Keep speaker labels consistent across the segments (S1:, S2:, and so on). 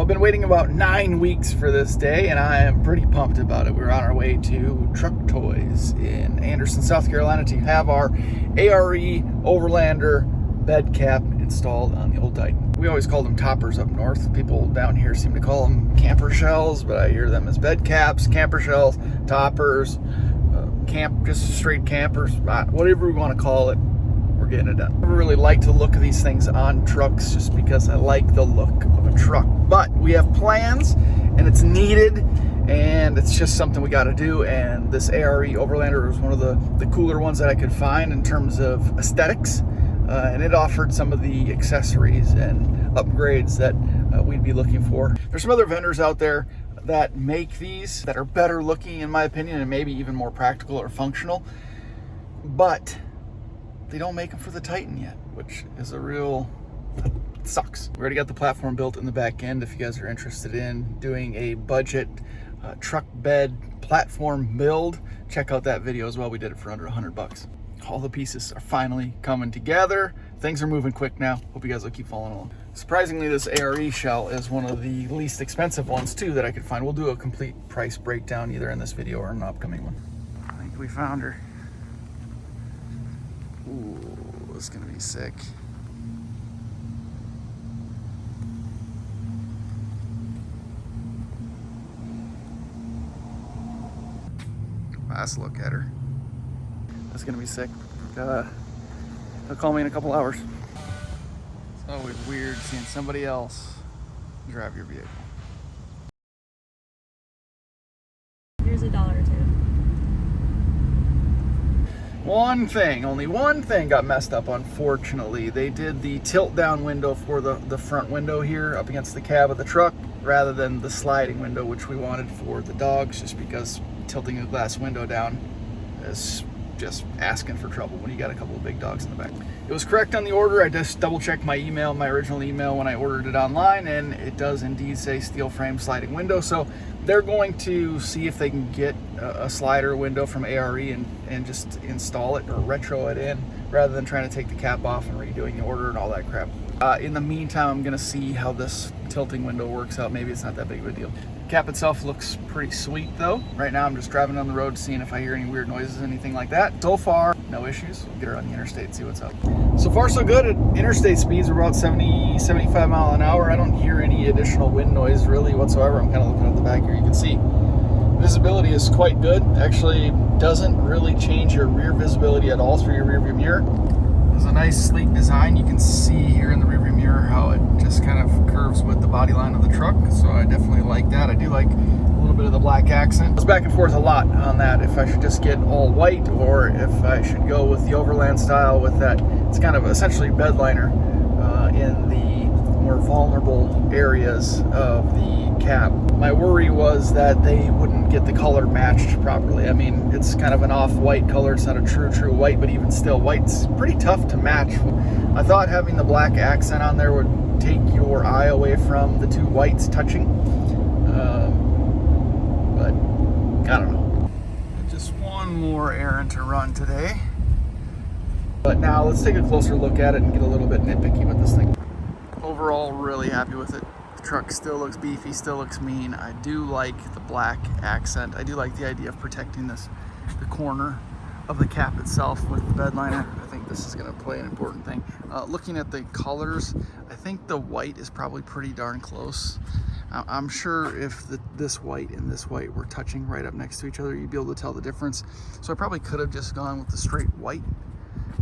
S1: Well, I've been waiting about 9 weeks for this day, and I am pretty pumped about it. We're on our way to Truck Toys in Anderson, South Carolina to have our A.R.E. Overlander bed cap installed on the old Titan. We always called them toppers up north. People down here seem to call them camper shells, but I hear them as bed caps, camper shells, toppers, just straight campers, whatever we want to call it. We're getting it done. I really like to look at these things on trucks just because I like the look of a truck. But we have plans and it's needed and it's just something we got to do. And this A.R.E. Overlander was one of the cooler ones that I could find in terms of aesthetics. And it offered some of the accessories and upgrades that we'd be looking for. There's some other vendors out there that make these that are better looking in my opinion and maybe even more practical or functional. But they don't make them for the Titan yet, which is it sucks. We already got the platform built in the back end. If you guys are interested in doing a budget truck bed platform build, check out that video as well. We did it for under $100. All the pieces are finally coming together. Things are moving quick now. Hope you guys will keep following along. Surprisingly, this A.R.E. shell is one of the least expensive ones too that I could find. We'll do a complete price breakdown either in this video or in an upcoming one. I think we found her. Ooh, this is gonna be sick. Last look at her. That's gonna be sick. They'll call me in a couple hours. It's always weird seeing somebody else drive your vehicle.
S2: Here's $1 or $2.
S1: Only one thing got messed up, unfortunately. They did the tilt down window for the front window here up against the cab of the truck rather than the sliding window, which we wanted for the dogs, just because tilting a glass window down is just asking for trouble when you got a couple of big dogs in the back. It was correct on the order. I just double checked my original email when I ordered it online, and it does indeed say steel frame sliding window. So they're going to see if they can get a slider window from A.R.E. and just install it or retro it in rather than trying to take the cap off and redoing the order and all that crap. In the meantime, I'm gonna see how this tilting window works out. Maybe it's not that big of a deal. Cap itself looks pretty sweet though. Right now I'm just driving on the road seeing if I hear any weird noises, anything like that. So far, no issues. We'll get her on the interstate and see what's up. So far so good. At interstate speeds are about 70, 75 mile an hour. I don't hear any additional wind noise really whatsoever. I'm kind of looking at the back here. You can see visibility is quite good. Actually doesn't really change your rear visibility at all through your rear view mirror. There's a nice sleek design. You can see here in the rear view mirror how it just kind of curves with the body line of the truck. So I definitely like that. I do like a little bit of the black accent. I was back and forth a lot on that, if I should just get all white or if I should go with the Overland style with that. It's kind of essentially bed liner in the more vulnerable areas of the cab. My worry was that they wouldn't get the color matched properly. I mean, it's kind of an off-white color. It's not a true white, but even still, white's pretty tough to match. I thought having the black accent on there would take your eye away from the two whites touching. But I don't know. Just one more errand to run today. But now let's take a closer look at it and get a little bit nitpicky with this thing. Overall, really happy with it. The truck still looks beefy, still looks mean. I do like the black accent. I do like the idea of protecting the corner of the cap itself with the bed liner. I think this is going to play an important thing. Looking at the colors, I think the white is probably pretty darn close. I'm sure if this white and this white were touching right up next to each other, you'd be able to tell the difference. So I probably could have just gone with the straight white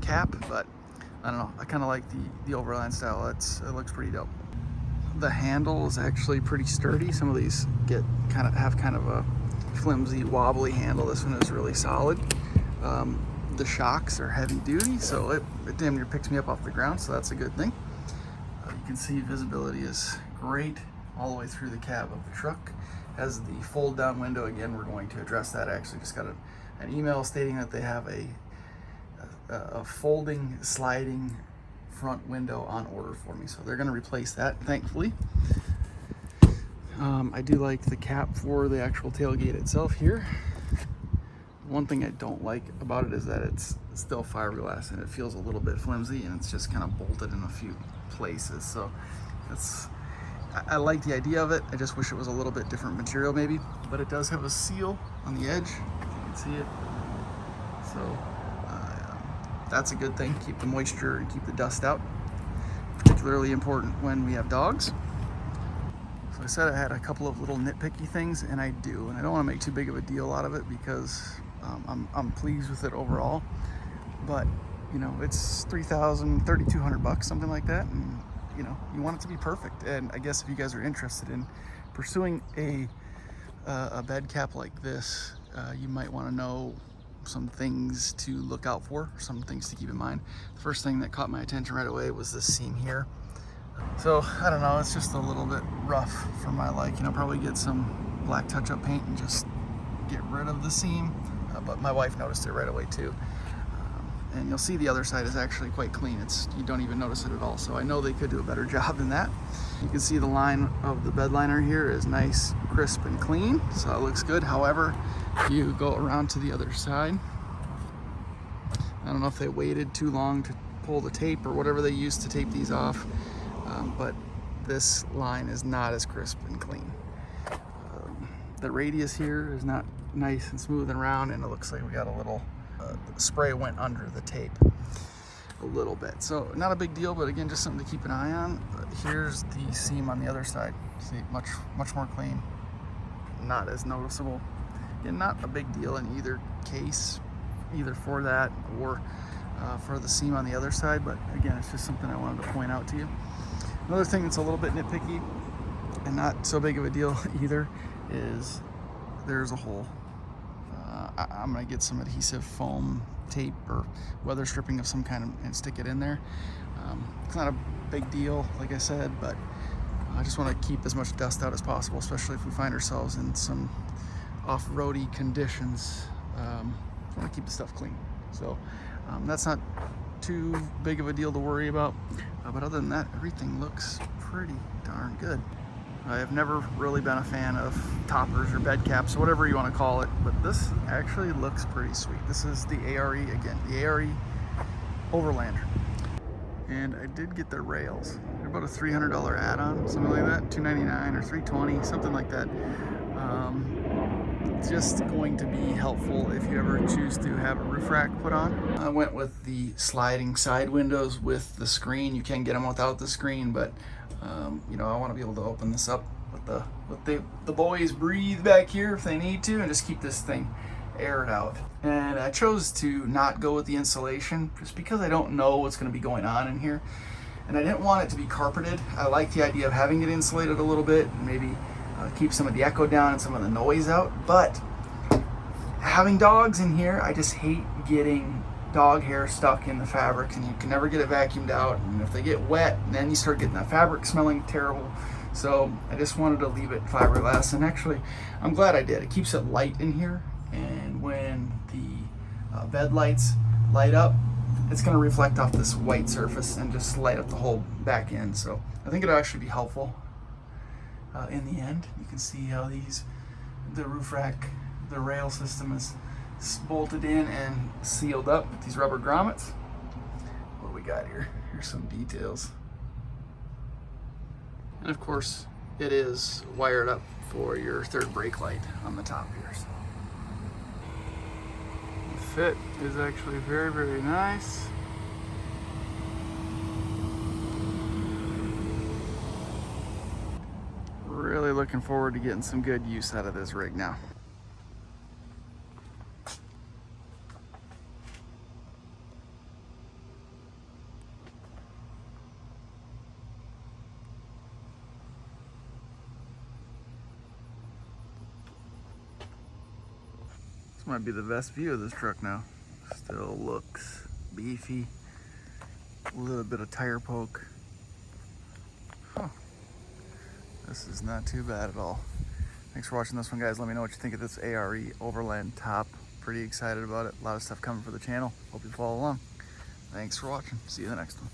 S1: cap, but I don't know. I kind of like the Overland style. It looks pretty dope. The handle is actually pretty sturdy. Some of these have kind of a flimsy, wobbly handle. This one is really solid. The shocks are heavy duty, so it damn near picks me up off the ground, so that's a good thing. You can see visibility is great all the way through the cab of the truck. Has the fold down window. Again, we're going to address that. I actually just got an email stating that they have a folding, sliding front window on order for me, so they're going to replace that, thankfully. I do like the cap for the actual tailgate itself here. One thing I don't like about it is that it's still fiberglass and it feels a little bit flimsy and it's just kind of bolted in a few places. So I like the idea of it. I just wish it was a little bit different material maybe. But it does have a seal on the edge, if you can see it. So that's a good thing. Keep the moisture and keep the dust out. Particularly important when we have dogs. So I said I had a couple of little nitpicky things, and I do. And I don't want to make too big of a deal out of it because I'm pleased with it overall. But you know, it's $3,200, something like that, and you know, you want it to be perfect. And I guess if you guys are interested in pursuing a bed cap like this, you might want to know some things to look out for, some things to keep in mind. The first thing that caught my attention right away was this seam here. So I don't know, it's just a little bit rough for my liking. I'll probably get some black touch-up paint and just get rid of the seam, but my wife noticed it right away too. And you'll see the other side is actually quite clean. You don't even notice it at all. So I know they could do a better job than that. You can see the line of the bed liner here is nice, crisp, and clean. So it looks good. However, you go around to the other side. I don't know if they waited too long to pull the tape or whatever they used to tape these off. But this line is not as crisp and clean. The radius here is not nice and smooth and round, and it looks like we got a little spray went under the tape a little bit. So not a big deal, but again, just something to keep an eye on. But here's the seam on the other side. See, much more clean, not as noticeable. Again, not a big deal in either case, either for that or for the seam on the other side. But again, it's just something I wanted to point out to you. Another thing that's a little bit nitpicky and not so big of a deal either is there's a hole. I'm gonna get some adhesive foam tape or weather stripping of some kind and stick it in there. It's not a big deal, like I said, but I just want to keep as much dust out as possible, especially if we find ourselves in some off-roady conditions. I want to keep the stuff clean. So that's not too big of a deal to worry about. But other than that, everything looks pretty darn good. I have never really been a fan of toppers or bed caps or whatever you want to call it, but this actually looks pretty sweet. This is the A.R.E. again, the A.R.E. Overland. And I did get the rails. They're about a $300 add-on, something like that, $299 or $320, something like that. Just going to be helpful if you ever choose to have a roof rack put on. I went with the sliding side windows with the screen. You can get them without the screen, but you know, I want to be able to open this up, let the boys breathe back here if they need to, and just keep this thing aired out. And I chose to not go with the insulation just because I don't know what's going to be going on in here, and I didn't want it to be carpeted. I like the idea of having it insulated a little bit and maybe keep some of the echo down and some of the noise out. But having dogs in here, I just hate getting dog hair stuck in the fabric, and you can never get it vacuumed out, and if they get wet, then you start getting that fabric smelling terrible. So I just wanted to leave it fiberglass, and actually I'm glad I did. It keeps it light in here, and when the bed lights light up, it's going to reflect off this white surface and just light up the whole back end. So I think it'll actually be helpful in the end. You can see how the roof rack, the rail system is bolted in and sealed up with these rubber grommets. What do we got here? Here's some details. And of course, it is wired up for your third brake light on the top here. So the fit is actually very, very nice. Really looking forward to getting some good use out of this rig now. This might be the best view of this truck now. Still looks beefy. A little bit of tire poke. Huh. This is not too bad at all. Thanks for watching this one, guys. Let me know what you think of this A.R.E. Overland top. Pretty excited about it. A lot of stuff coming for the channel. Hope you follow along. Thanks for watching. See you in the next one.